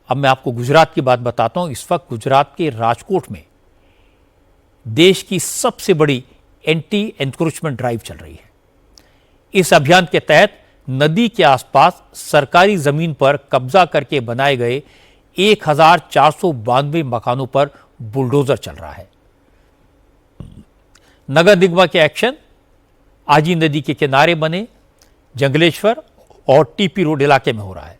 अब मैं आपको गुजरात की बात बताता हूं। इस वक्त गुजरात के राजकोट में देश की सबसे बड़ी एंटी एनक्रोचमेंट ड्राइव चल रही है। इस अभियान के तहत नदी के आसपास सरकारी जमीन पर कब्जा करके बनाए गए 1492 मकानों पर बुलडोजर चल रहा है। नगर निगम के एक्शन आजी नदी के किनारे बने जंगलेश्वर और टीपी रोड इलाके में हो रहा है।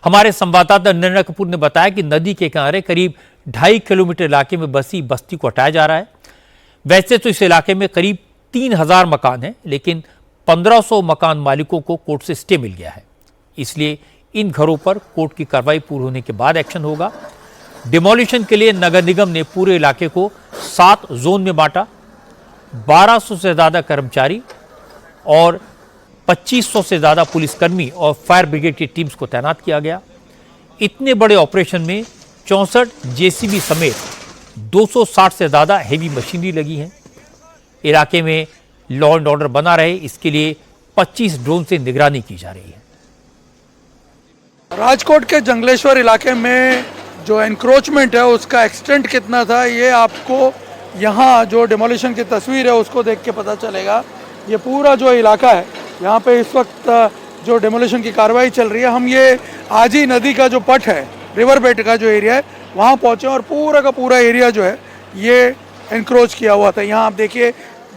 हमारे संवाददाता निर्णय कपूर ने बताया कि नदी के किनारे करीब 2.5 किलोमीटर इलाके में बसी बस्ती को हटाया जा रहा है। वैसे तो इस इलाके में करीब 3000 मकान हैं, लेकिन 1500 मकान मालिकों को कोर्ट से स्टे मिल गया है। इसलिए इन घरों पर कोर्ट की कार्रवाई पूरी होने के बाद एक्शन होगा। डिमोलिशन के लिए नगर निगम ने पूरे इलाके को 7 जोन में बांटा। 1200 से ज्यादा कर्मचारी और 2500 से ज्यादा पुलिसकर्मी और फायर ब्रिगेड की टीम्स को तैनात किया गया। इतने बड़े ऑपरेशन में 64 जेसीबी समेत 260 से ज्यादा हेवी मशीनरी लगी है। इलाके में लॉ एंड ऑर्डर बना रहे, इसके लिए 25 ड्रोन से निगरानी की जा रही है। राजकोट के जंगलेश्वर इलाके में जो एनक्रोचमेंट है उसका एक्सटेंट कितना था, ये आपको यहाँ जो डिमोलिशन की तस्वीर है उसको देख के पता चलेगा। ये पूरा जो इलाका है, यहाँ पे इस वक्त जो डिमोलिशन की कार्रवाई चल रही है। हम ये आजी नदी का जो पट है, रिवर बेड का जो एरिया है, वहाँ पहुँचे और पूरा का पूरा एरिया जो है ये एनक्रोच किया हुआ था। यहाँ आप देखिए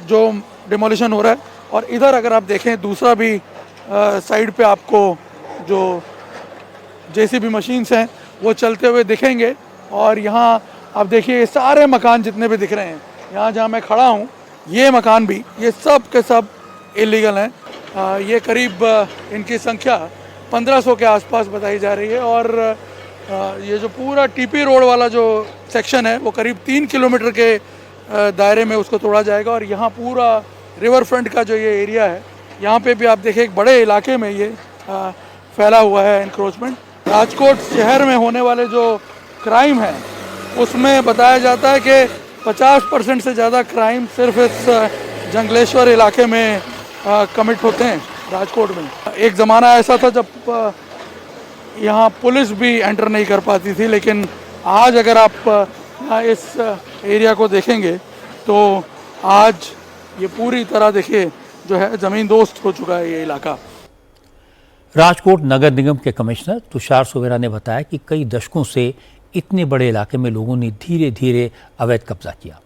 जो डिमोलिशन हो रहा है, और इधर अगर आप देखें दूसरा भी साइड पे आपको जो जेसीबी मशीन्स हैं वो चलते हुए दिखेंगे। और यहाँ आप देखिए ये सारे मकान जितने भी दिख रहे हैं, यहाँ जहाँ मैं खड़ा हूँ, ये मकान भी, ये सब के सब इलीगल हैं। ये करीब इनकी संख्या 1500 के आसपास बताई जा रही है। और ये जो पूरा टीपी रोड वाला जो सेक्शन है वो करीब 3 किलोमीटर के दायरे में उसको तोड़ा जाएगा। और यहाँ पूरा रिवर फ्रंट का जो ये एरिया है, यहाँ पे भी आप देखें एक बड़े इलाके में ये फैला हुआ है एनक्रोचमेंट। राजकोट शहर में होने वाले जो क्राइम है उसमें बताया जाता है कि 50% से ज़्यादा क्राइम सिर्फ इस जंगलेश्वर इलाके में कमिट होते हैं राजकोट में। एक ज़माना ऐसा था जब यहाँ पुलिस भी एंटर नहीं कर पाती थी, लेकिन आज अगर आप यहाँ इस एरिया को देखेंगे तो आज ये पूरी तरह देखिए जो है ज़मीन दोस्त हो चुका है ये इलाका। राजकोट नगर निगम के कमिश्नर तुषार सुवेरा ने बताया कि कई दशकों से इतने बड़े इलाके में लोगों ने धीरे धीरे अवैध कब्जा किया।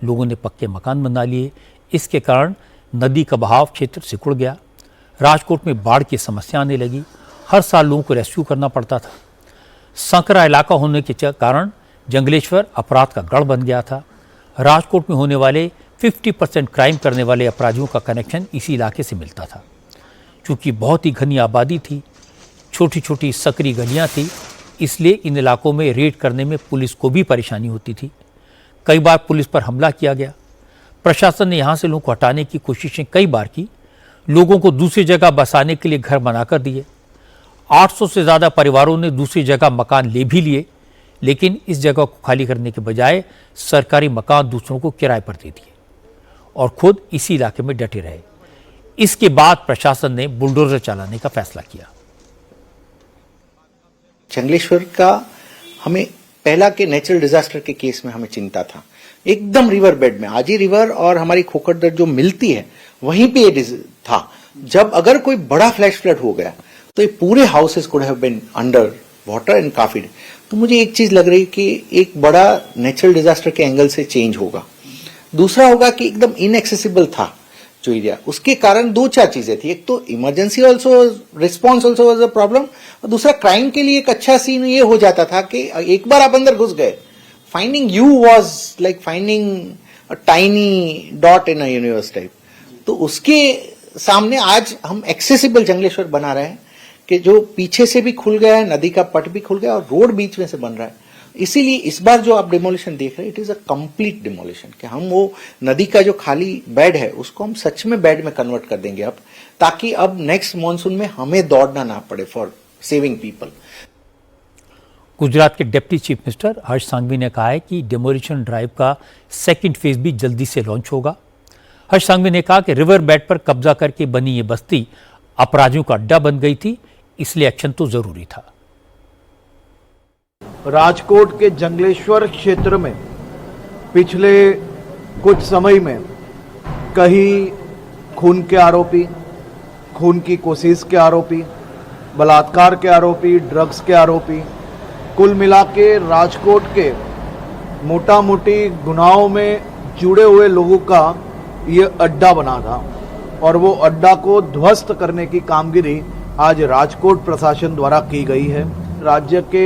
लोगों ने पक्के मकान बना लिए। इसके कारण नदी का बहाव क्षेत्र सिकुड़ गया। राजकोट में बाढ़ की समस्या आने लगी। हर साल लोगों को रेस्क्यू करना पड़ता था। संकरा इलाका होने के कारण जंगलेश्वर अपराध का गढ़ बन गया था। राजकोट में होने वाले 50% क्राइम करने वाले अपराधियों का कनेक्शन इसी इलाके से मिलता था। चूँकि बहुत ही घनी आबादी थी, छोटी छोटी सकरी गलियाँ थी, इसलिए इन इलाकों में रेड करने में पुलिस को भी परेशानी होती थी। कई बार पुलिस पर हमला किया गया। प्रशासन ने यहाँ से लोगों को हटाने की कोशिशें कई बार की। लोगों को दूसरी जगह बसाने के लिए घर बनाकर दिए। 800 से ज़्यादा परिवारों ने दूसरी जगह मकान ले भी लिए, लेकिन इस जगह को खाली करने के बजाय सरकारी मकान दूसरों को किराए पर दे दिए और खुद इसी इलाके में डटे रहे। इसके बाद प्रशासन ने बुलडोजर चलाने का फैसला किया। जंगलेश्वर का हमें पहला के नेचुरल डिजास्टर के केस में हमें चिंता था। एकदम रिवर बेड में आजी रिवर और हमारी खोखरदर जो मिलती है वहीं पे ये था। जब अगर कोई बड़ा फ्लैश फ्लड हो गया तो ये पूरे houses could have been under water and काफी। तो मुझे एक चीज लग रही कि एक बड़ा नेचुरल डिजास्टर के एंगल से चेंज होगा। दूसरा होगा कि एकदम इनएक्सेसिबल था जो एरिया, उसके कारण 2-4 चीजें थी। एक तो emergency also response also was a problem, और दूसरा क्राइम के लिए एक अच्छा सीन ये हो जाता था कि एक बार आप अंदर घुस गए, finding you was like finding a tiny dot in a universe type. तो उसके सामने आज हम एक्सेसिबल जंगलेश्वर बना रहे हैं कि जो पीछे से भी खुल गया है, नदी का पट भी खुल गया और रोड बीच में से बन रहा है। इसीलिए इस बार जो आप डिमोलिशन देख रहे हैं, it is a complete demolition कि हम वो नदी का जो खाली बेड है उसको हम सच में बेड में कन्वर्ट कर देंगे अब, ताकि अब नेक्स्ट मॉनसून में हमें दौड़ना ना पड़े फॉर सेविंग पीपल। गुजरात के deputy chief minister Harsh Sanghavi ने कहा है कि डिमोलिशन ड्राइव का सेकंड फेज भी जल्दी से लॉन्च होगा। हर्ष सांघवी ने कहा कि रिवर बेड पर कब्जा करके बनी ये बस्ती अपराधियों का अड्डा बन गई थी, इसलिए एक्शन तो जरूरी था। राजकोट के जंगलेश्वर क्षेत्र में पिछले कुछ समय में कई खून के आरोपी, खून की कोशिश के आरोपी, बलात्कार के आरोपी, ड्रग्स के आरोपी, कुल मिला के राजकोट के मोटा मोटी गुनाहों में जुड़े हुए लोगों का ये अड्डा बना था और वो अड्डा को ध्वस्त करने की कामगिरी आज राजकोट प्रशासन द्वारा की गई है। राज्य के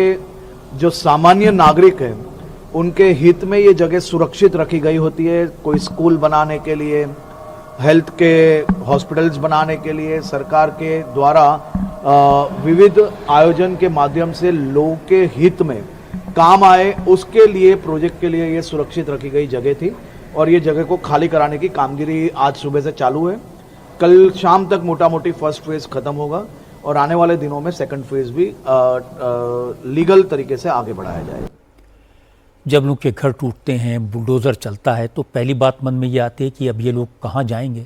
जो सामान्य नागरिक हैं उनके हित में ये जगह सुरक्षित रखी गई होती है। कोई स्कूल बनाने के लिए, हेल्थ के हॉस्पिटल्स बनाने के लिए सरकार के द्वारा विविध आयोजन के माध्यम से लोगों के हित में काम आए, उसके लिए प्रोजेक्ट के लिए ये सुरक्षित रखी गई जगह थी और ये जगह को खाली कराने की कामगिरी आज सुबह से चालू है। कल शाम तक मोटा मोटी फर्स्ट फेज खत्म होगा और आने वाले दिनों में सेकंड फेज भी लीगल तरीके से आगे बढ़ाया जाएगा। जब लोग के घर टूटते हैं, बुलडोज़र चलता है, तो पहली बात मन में ये आती है कि अब ये लोग कहाँ जाएंगे,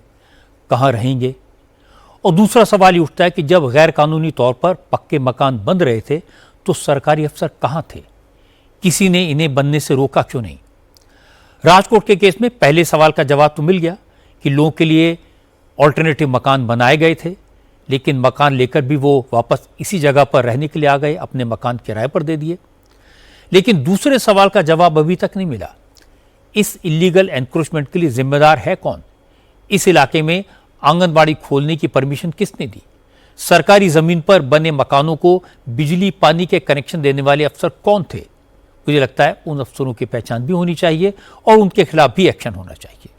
कहाँ रहेंगे। और दूसरा सवाल ये उठता है कि जब गैर कानूनी तौर पर पक्के मकान बन रहे थे तो सरकारी अफसर कहाँ थे, किसी ने इन्हें बनने से रोका क्यों नहीं। राजकोट के केस में पहले सवाल का जवाब तो मिल गया कि लोगों के लिए ऑल्टरनेटिव मकान बनाए गए थे, लेकिन मकान लेकर भी वो वापस इसी जगह पर रहने के लिए आ गए, अपने मकान किराए पर दे दिए। लेकिन दूसरे सवाल का जवाब अभी तक नहीं मिला, इस इलीगल एनक्रोचमेंट के लिए जिम्मेदार है कौन, इस इलाके में आंगनबाड़ी खोलने की परमिशन किसने दी, सरकारी जमीन पर बने मकानों को बिजली पानी के कनेक्शन देने वाले अफसर कौन थे। मुझे लगता है उन अफसरों की पहचान भी होनी चाहिए और उनके खिलाफ भी एक्शन होना चाहिए।